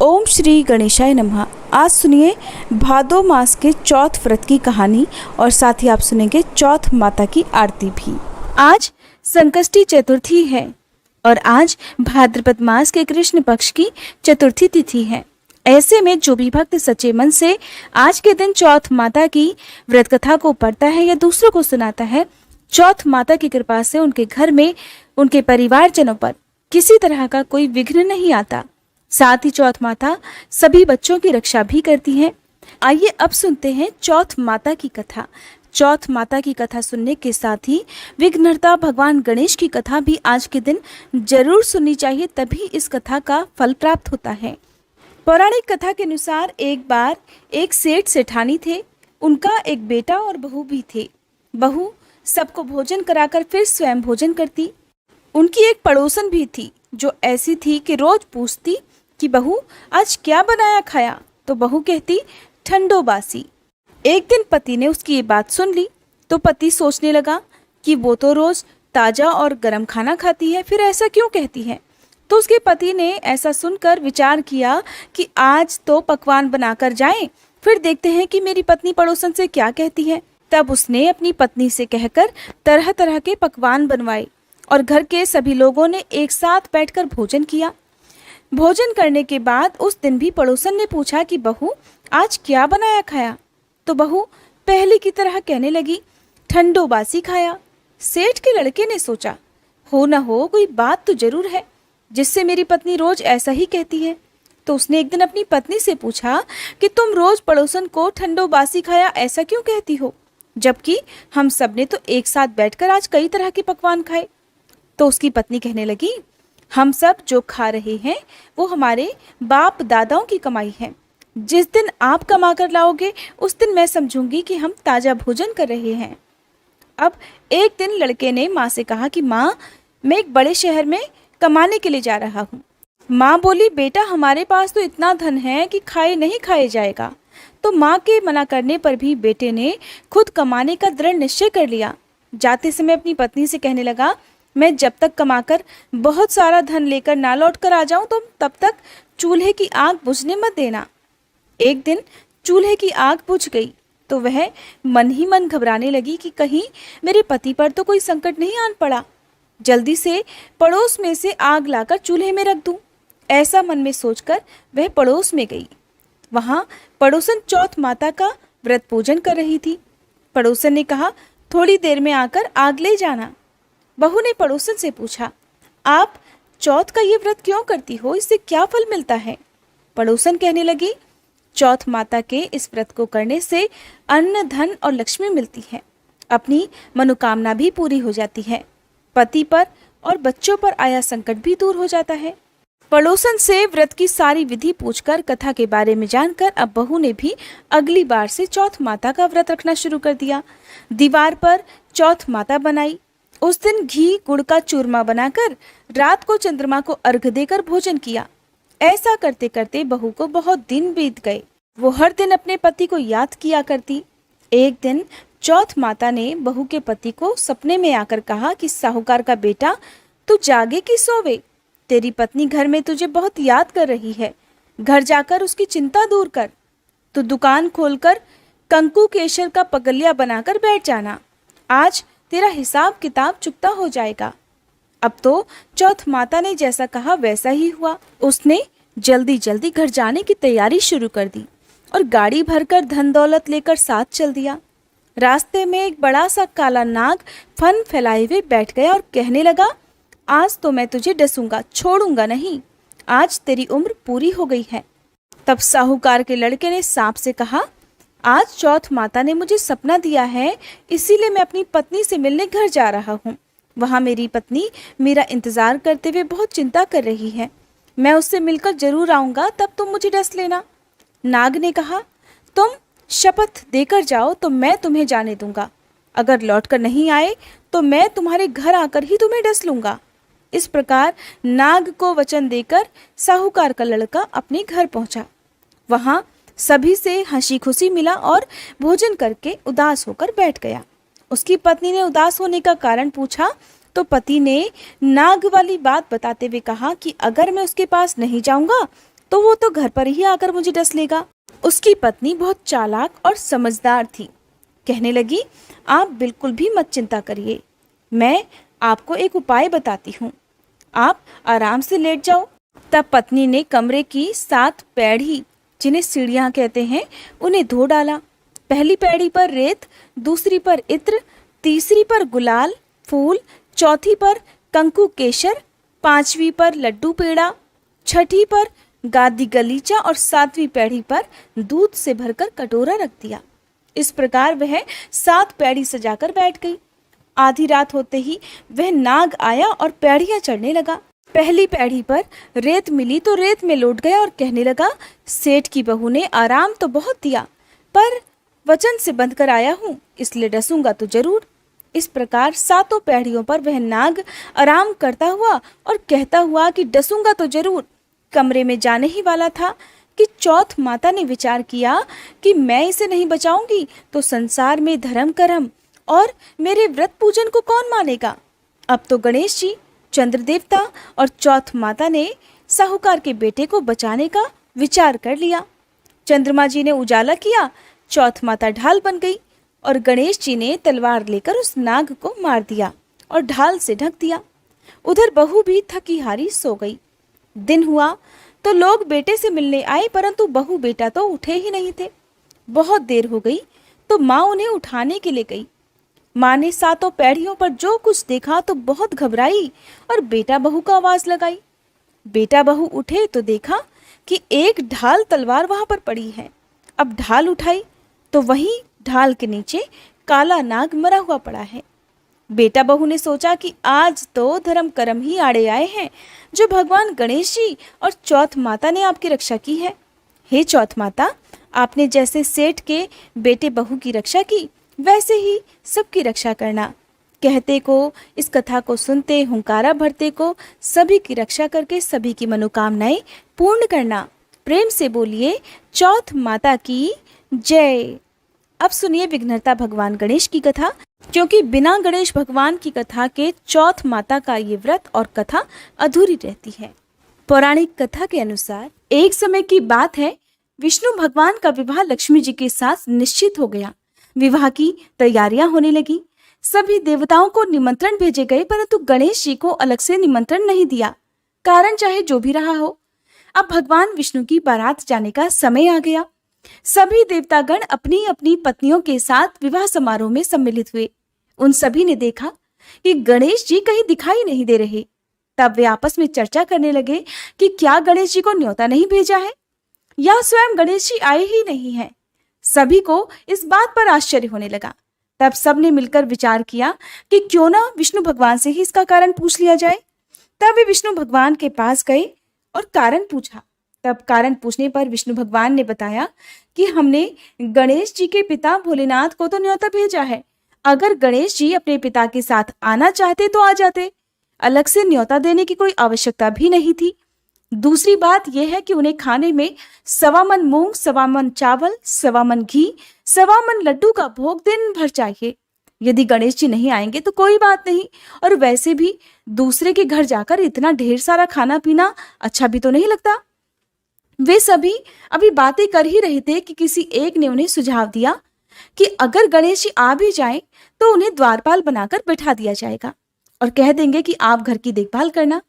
ओम श्री गणेशाय नमः। आज सुनिए भादो मास के चौथ व्रत की कहानी और साथ ही आप सुनेंगे चौथ माता की आरती भी। आज संकष्टी चतुर्थी है और आज भाद्रपद मास के कृष्ण पक्ष की चतुर्थी तिथि है। ऐसे में जो भी भक्त सच्चे मन से आज के दिन चौथ माता की व्रत कथा को पढ़ता है या दूसरों को सुनाता है, चौथ माता की कृपा से उनके घर में, उनके परिवारजनों पर किसी तरह का कोई विघ्न नहीं आता। साथ ही चौथ माता सभी बच्चों की रक्षा भी करती हैं। आइए अब सुनते हैं चौथ माता की कथा। चौथ माता की कथा सुनने के साथ ही विघ्नहर्ता भगवान गणेश की कथा भी आज के दिन जरूर सुननी चाहिए, तभी इस कथा का फल प्राप्त होता है। पौराणिक कथा के अनुसार एक बार एक सेठ सेठानी थे। उनका एक बेटा और बहू भी थे। बहू सबको भोजन कराकर फिर स्वयं भोजन करती। उनकी एक पड़ोसन भी थी जो ऐसी थी कि रोज पूछती कि बहू आज क्या बनाया खाया, तो बहू कहती ठंडो बासी। एक दिन पति ने उसकी ये बात सुन ली तो पति सोचने लगा कि वो तो रोज ताजा और गर्म खाना खाती है, फिर ऐसा क्यों कहती है। तो उसके पति ने ऐसा सुनकर विचार किया कि आज तो पकवान बनाकर जाएं, फिर देखते हैं कि मेरी पत्नी पड़ोसन से क्या कहती है। तब उसने अपनी पत्नी से कहकर तरह तरह के पकवान बनवाए और घर के सभी लोगों ने एक साथ बैठकर भोजन किया। भोजन करने के बाद उस दिन भी पड़ोसन ने पूछा कि बहू आज क्या बनाया खाया, तो बहू पहले की तरह कहने लगी ठंडो बासी खाया। सेठ के लड़के ने सोचा हो न हो कोई बात तो जरूर है जिससे मेरी पत्नी रोज ऐसा ही कहती है। तो उसने एक दिन अपनी पत्नी से पूछा कि तुम रोज पड़ोसन को ठंडो बासी खाया ऐसा क्यों कहती हो, जबकि हम सब ने तो एक साथ बैठकर आज कई तरह के पकवान खाए। तो उसकी पत्नी कहने लगी हम सब जो खा रहे हैं वो हमारे बाप दादाओं की कमाई है। जिस दिन आप कमा कर लाओगे उस दिन मैं समझूंगी कि हम ताजा भोजन कर रहे हैं। अब एक दिन लड़के ने माँ से कहा कि माँ मैं एक बड़े शहर में कमाने के लिए जा रहा हूँ। माँ बोली बेटा हमारे पास तो इतना धन है कि खाए नहीं खाए जाएगा। तो माँ के मना करने पर भी बेटे ने खुद कमाने का दृढ़ निश्चय कर लिया। जाते समय अपनी पत्नी से कहने लगा मैं जब तक कमाकर बहुत सारा धन लेकर ना लौट कर आ जाऊं तो तब तक चूल्हे की आग बुझने मत देना। एक दिन चूल्हे की आग बुझ गई तो वह मन ही मन घबराने लगी कि कहीं मेरे पति पर तो कोई संकट नहीं आन पड़ा। जल्दी से पड़ोस में से आग लाकर चूल्हे में रख दूं, ऐसा मन में सोचकर वह पड़ोस में गई। वहां पड़ोसन चौथ माता का व्रत पूजन कर रही थी। पड़ोसन ने कहा थोड़ी देर में आकर आग ले जाना। बहू ने पड़ोसन से पूछा आप चौथ का ये व्रत क्यों करती हो, इससे क्या फल मिलता है। पड़ोसन कहने लगी चौथ माता के इस व्रत को करने से अन्न धन और लक्ष्मी मिलती है, अपनी मनोकामना भी पूरी हो जाती है, पति पर और बच्चों पर आया संकट भी दूर हो जाता है। पड़ोसन से व्रत की सारी विधि पूछकर कथा के बारे में जानकर अब बहू ने भी अगली बार से चौथ माता का व्रत रखना शुरू कर दिया। दीवार पर चौथ माता बनाई। उस दिन घी गुड़ का चूरमा बनाकर रात को चंद्रमा को अर्घ देकर भोजन किया। ऐसा करते करते बहू को बहुत दिन बीत गए। वो हर दिन अपने पति को याद किया करती। एक दिन चौथ माता ने बहू के पति को सपने में आकर कहा कि साहूकार का बेटा तू जागे कि सोवे, तेरी पत्नी घर में तुझे बहुत याद कर रही है, घर जाकर उसकी चिंता दूर कर। तू दुकान खोलकर कंकु केशर का पगलिया बनाकर बैठ जाना, आज तेरा हिसाब किताब चुकता हो जाएगा। अब तो चौथ माता ने जैसा कहा वैसा ही हुआ। उसने जल्दी जल्दी घर जाने की तैयारी शुरू कर दी और गाड़ी भरकर धन दौलत लेकर साथ चल दिया। रास्ते में एक बड़ा सा काला नाग फन फैलाए हुए बैठ गया और कहने लगा आज तो मैं तुझे डसूंगा, छोड़ूंगा नहीं, आज तेरी उम्र पूरी हो गई है। तब साहूकार के लड़के ने सांप से कहा आज चौथ माता ने मुझे सपना दिया है, इसीलिए मैं अपनी पत्नी से मिलने घर जा रहा हूँ। वहाँ मेरी पत्नी मेरा इंतजार करते हुए बहुत चिंता कर रही है, मैं उससे मिलकर जरूर आऊँगा, तब तुम मुझे डस लेना। नाग ने कहा तुम शपथ देकर जाओ तो मैं तुम्हें जाने दूंगा, अगर लौटकर नहीं आए तो मैं तुम्हारे घर आकर ही तुम्हें डस लूंगा। इस प्रकार नाग को वचन देकर साहूकार का लड़का अपने घर पहुंचा। वहां सभी से हंसी खुशी मिला और भोजन करके उदास होकर बैठ गया। उसकी पत्नी ने उदास होने का कारण पूछा तो पति ने नाग वाली बात बताते हुए कहा कि अगर मैं उसके पास नहीं जाऊंगा तो वो तो घर पर ही आकर मुझे डस लेगा। उसकी पत्नी बहुत चालाक और समझदार थी। कहने लगी, आप बिल्कुल भी मत चिंता करिए, मैं आपको एक उपाय बताती हूँ, आप आराम से लेट जाओ। तब पत्नी ने कमरे की 7 पैड़ी, जिन्हें सीढ़ियाँ कहते हैं, उन्हें धो डाला। पहली पैड़ी पर रेत, दूसरी पर इत्र, तीसरी पर गुलाल फूल, चौथी पर कंकु केशर, 5वीं पर लड्डू पेड़ा, 6ठी पर गादी गलीचा और 7वीं पैड़ी पर दूध से भरकर कटोरा रख दिया। इस प्रकार वह 7 पैड़ी सजाकर बैठ गई। आधी रात होते ही वह नाग आया और पैड़ियां चढ़ने लगा। पहली पैड़ी पर रेत मिली तो रेत में लौट गया और कहने लगा, सेठ की बहू ने आराम तो बहुत दिया, पर वचन से बंध कर आया हूँ, इसलिए डसूंगा तो जरूर। इस प्रकार 7 पैड़ियों पर वह नाग आराम करता हुआ और कहता हुआ कि डसूंगा तो जरूर कमरे में जाने ही वाला था कि चौथ माता ने विचार किया कि मैं इसे नहीं बचाऊंगी तो संसार में धर्म कर्म और मेरे व्रत पूजन को कौन मानेगा। अब तो गणेश जी, चंद्र देवता और चौथ माता ने साहूकार के बेटे को बचाने का विचार कर लिया। चंद्रमा जी ने उजाला किया, चौथ माता ढाल बन गई और गणेश जी ने तलवार लेकर उस नाग को मार दिया और ढाल से ढक दिया। उधर बहू भी थकी हारी सो गई। दिन हुआ तो लोग बेटे से मिलने आए, परंतु बहू बेटा तो उठे ही नहीं थे। बहुत देर हो गई तो माँ उन्हें उठाने के लिए गई। माँ ने 7 पैड़ियों पर जो कुछ देखा तो बहुत घबराई और बेटा बहू का आवाज लगाई। बेटा बहू उठे तो देखा कि एक ढाल तलवार वहां पर पड़ी है। अब ढाल उठाई तो वहीं ढाल के नीचे काला नाग मरा हुआ पड़ा है। बेटा बहू ने सोचा कि आज तो धर्म कर्म ही आड़े आए हैं, जो भगवान गणेश जी और चौथ माता ने आपकी रक्षा की है। हे चौथ माता, आपने जैसे सेठ के बेटे बहू की रक्षा की, वैसे ही सबकी रक्षा करना। कहते को, इस कथा को सुनते, हुंकारा भरते को सभी की रक्षा करके सभी की मनोकामनाएं पूर्ण करना। प्रेम से बोलिए चौथ माता की जय। अब सुनिए विघ्नहर्ता भगवान गणेश की कथा, क्योंकि बिना गणेश भगवान की कथा के चौथ माता का ये व्रत और कथा अधूरी रहती है। पौराणिक कथा के अनुसार एक समय की बात है, विष्णु भगवान का विवाह लक्ष्मी जी के साथ निश्चित हो गया। विवाह की तैयारियां होने लगी। सभी देवताओं को निमंत्रण भेजे गए, परंतु गणेश जी को अलग से निमंत्रण नहीं दिया। कारण चाहे जो भी रहा हो, अब भगवान विष्णु की बारात जाने का समय आ गया। सभी देवतागण अपनी अपनी पत्नियों के साथ विवाह समारोह में सम्मिलित हुए। उन सभी ने देखा कि गणेश जी कहीं दिखाई नहीं दे रहे। तब वे आपस में चर्चा करने लगे कि क्या गणेश जी को न्योता नहीं भेजा है या स्वयं गणेश जी आए ही नहीं हैं। सभी को इस बात पर आश्चर्य होने लगा। तब सबने मिलकर विचार किया कि क्यों ना विष्णु भगवान से ही इसका कारण पूछ लिया जाए। तब वे विष्णु भगवान के पास गए और कारण पूछा। तब कारण पूछने पर विष्णु भगवान ने बताया कि हमने गणेश जी के पिता भोलेनाथ को तो न्योता भेजा है। अगर गणेश जी अपने पिता के साथ आना चाहते तो आ जाते, अलग से न्योता देने की कोई आवश्यकता भी नहीं थी। दूसरी बात यह है कि उन्हें खाने में 1.25 मन मूंग, 1.25 मन चावल, 1.25 मन घी, 1.25 मन लड्डू का भोग दिन भर चाहिए। यदि गणेश जी नहीं आएंगे तो कोई बात नहीं, और वैसे भी दूसरे के घर जाकर इतना ढेर सारा खाना पीना अच्छा भी तो नहीं लगता। वे सभी अभी बातें कर ही रहे थे कि किसी एक ने उन्हें सुझाव दिया कि अगर गणेश जी आ भी जाएं तो उन्हें द्वारपाल बनाकर बैठा दिया जाएगा और कह देंगे कि आप घर की देखभाल करना,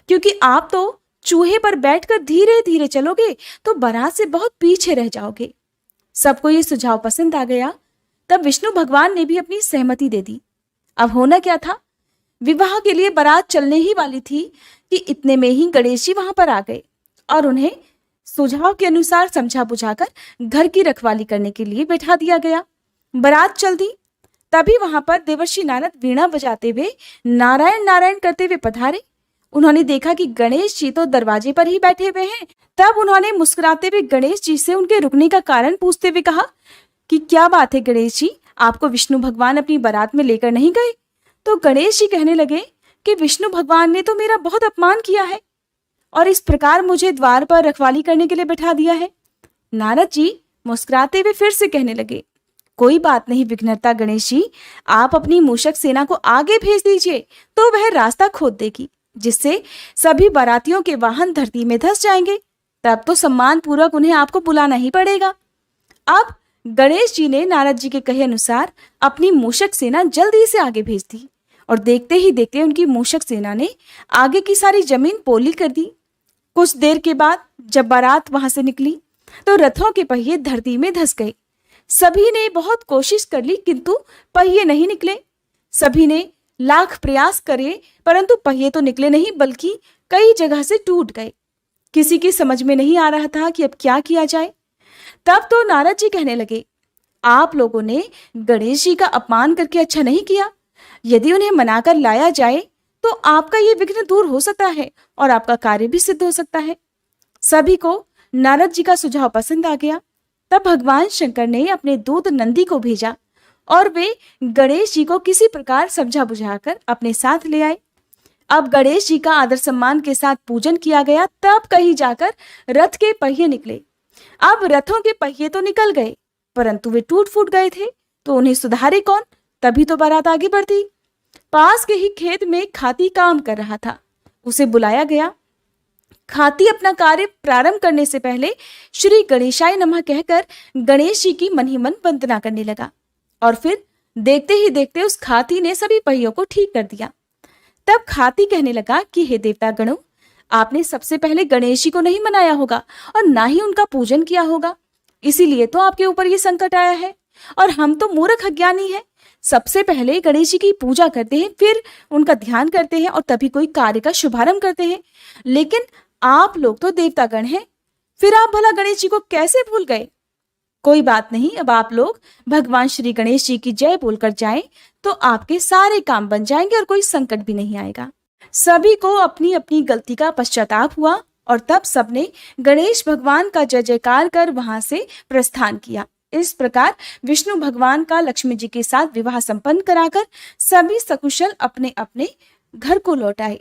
क्योंकि आप तो चूहे पर बैठकर धीरे धीरे चलोगे तो बारात से बहुत पीछे रह जाओगे। सबको ये सुझाव पसंद आ गया। तब विष्णु भगवान ने भी अपनी सहमति दे दी। अब होना क्या था, विवाह के लिए बारात चलने ही वाली थी कि इतने में ही गणेश जी वहां पर आ गए और उन्हें सुझाव के अनुसार समझा बुझाकर घर की रखवाली करने के लिए बैठा दिया गया। बारात चल दी। तभी वहां पर देवर्षि नारद वीणा बजाते हुए नारायण नारायण करते हुए पधारे। उन्होंने देखा कि गणेश जी तो दरवाजे पर ही बैठे हुए हैं। तब उन्होंने मुस्कुराते हुए गणेश जी से उनके रुकने का कारण पूछते हुए कहा कि क्या बात है गणेश जी, आपको विष्णु भगवान अपनी बारात में लेकर नहीं गए? तो गणेश जी कहने लगे कि विष्णु भगवान ने तो मेरा बहुत अपमान किया है और इस प्रकार मुझे द्वार पर रखवाली करने के लिए बैठा दिया है। नारद जी मुस्कुराते हुए फिर से कहने लगे, कोई बात नहीं विघ्नहर्ता गणेश जी, आप अपनी मूषक सेना को आगे भेज दीजिए तो वह रास्ता खोद देगी, जिससे सभी बारातियों के वाहन धरती में धंस जाएंगे। तब तो सम्मान पूर्वक उन्हें आपको बुलाना ही पड़ेगा। अब गणेश जी ने नारद जी के कहे अनुसार अपनी मूषक सेना जल्दी से आगे भेज दी और देखते ही देखते उनकी मूषक सेना ने आगे की सारी जमीन पोली कर दी। कुछ देर के बाद जब बारात वहां से निकली तो रथों के पहिए धरती में धंस गए। सभी ने बहुत कोशिश कर ली किंतु पहिए नहीं निकले। सभी ने लाख प्रयास करे परंतु पहिए तो निकले नहीं बल्कि कई जगह से टूट गए। किसी की समझ में नहीं आ रहा था कि अब क्या किया जाए। तब तो नारद जी कहने लगे, आप लोगों ने गणेश जी का अपमान करके अच्छा नहीं किया। यदि उन्हें मनाकर लाया जाए तो आपका ये विघ्न दूर हो सकता है और आपका कार्य भी सिद्ध हो सकता है। सभी को नारद जी का सुझाव पसंद आ गया। तब भगवान शंकर ने अपने दूत नंदी को भेजा और वे गणेश जी को किसी प्रकार समझा बुझाकर अपने साथ ले आए। अब गणेश जी का आदर सम्मान के साथ पूजन किया गया। तब कहीं जाकर रथ के पहिए निकले। अब रथों के पहिए तो निकल गए परंतु वे टूट फूट गए थे, तो उन्हें सुधारे कौन। तभी तो बारात आगे बढ़ती। पास के ही खेत में खाती काम कर रहा था। उसे बुलाया गया। खाती अपना कार्य प्रारंभ करने से पहले श्री गणेशाय नमः कहकर गणेश जी की मन ही मन वंदना करने लगा और फिर देखते ही देखते उस खाती ने सभी पहियों को ठीक कर दिया। तब खाती कहने लगा कि हे देवता गणों, आपने सबसे पहले गणेश जी को नहीं मनाया होगा और ना ही उनका पूजन किया होगा, इसीलिए तो आपके ऊपर ये संकट आया है। और हम तो मूर्ख अज्ञानी हैं। सबसे पहले गणेश जी की पूजा करते हैं, फिर उनका ध्यान करते हैं और तभी कोई कार्य का शुभारंभ करते हैं। लेकिन आप लोग तो देवतागण हैं, फिर आप भला गणेश जी को कैसे भूल गए। कोई बात नहीं, अब आप लोग भगवान श्री गणेश जी की जय बोलकर जाएं तो आपके सारे काम बन जाएंगे और कोई संकट भी नहीं आएगा। सभी को अपनी अपनी गलती का पश्चाताप हुआ और तब सबने गणेश भगवान का जय जयकार कर वहां से प्रस्थान किया। इस प्रकार विष्णु भगवान का लक्ष्मी जी के साथ विवाह संपन्न कराकर सभी सकुशल अपने अपने घर को लौट आए।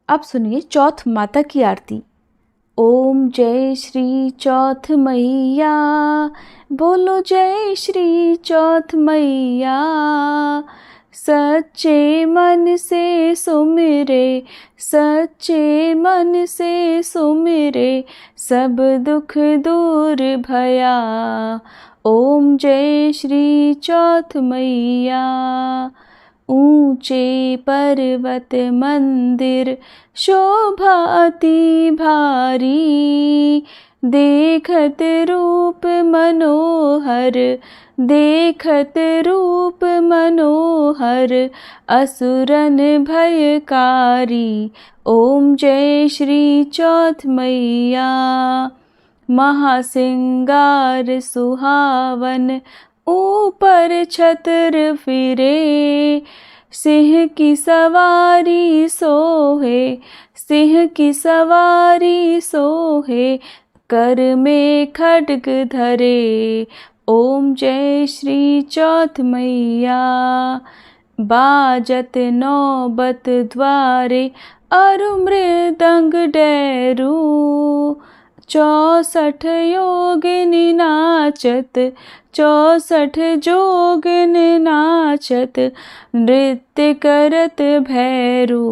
अब सुनिए चौथ माता की आरती। ओम जय श्री चौथ मैया, बोलो जय श्री चौथ मैया। सच्चे मन से सुमिरे, सच्चे मन से सुमिरे, सब दुख दूर भया। ओम जय श्री चौथ मैया। ऊंचे पर्वत मंदिर शोभा अति भारी, देखत रूप मनोहर, देखत रूप मनोहर, असुरन भयकारी। ओम जय श्री चौथ मैया। महासिंगार सुहावन, ऊपर छत्र फिरे, सिंह की सवारी सोहे, सिंह की सवारी सोहे, कर में खड्ग धरे। ओम जय श्री चौथ मैया। बाजत नौबत द्वारे, अरु मृदंग डैरू, 64 योगिनी नाचत, 64 जोगिन नाचत, नृत्य करत भैरू।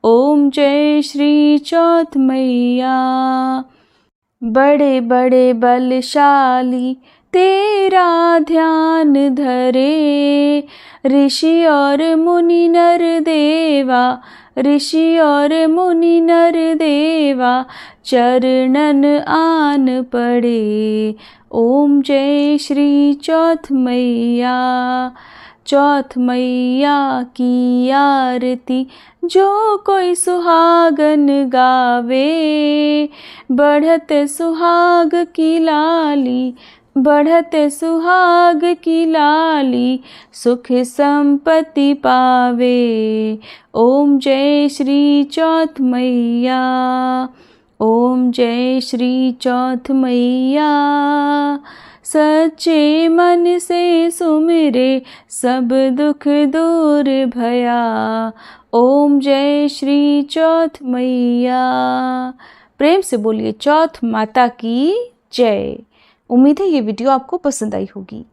ओम जय श्री चौथ मैया। बड़े बड़े बलशाली तेरा ध्यान धरे, ऋषि और मुनि नर देवा, ऋषि और मुनि नर देवा, चरणन आन पड़े। ओम जय श्री चौथ मैया। चौथ मैया की आरती जो कोई सुहागन गावे, बढ़त सुहाग की लाली, बढ़त सुहाग की लाली, सुख संपत्ति पावे। ओम जय श्री चौथ मैया। ओम जय श्री चौथ मैया। सच्चे मन से सुमिरे, सब दुख दूर भया। ओम जय श्री चौथ मैया। प्रेम से बोलिए चौथ माता की जय। उम्मीद है ये वीडियो आपको पसंद आई होगी।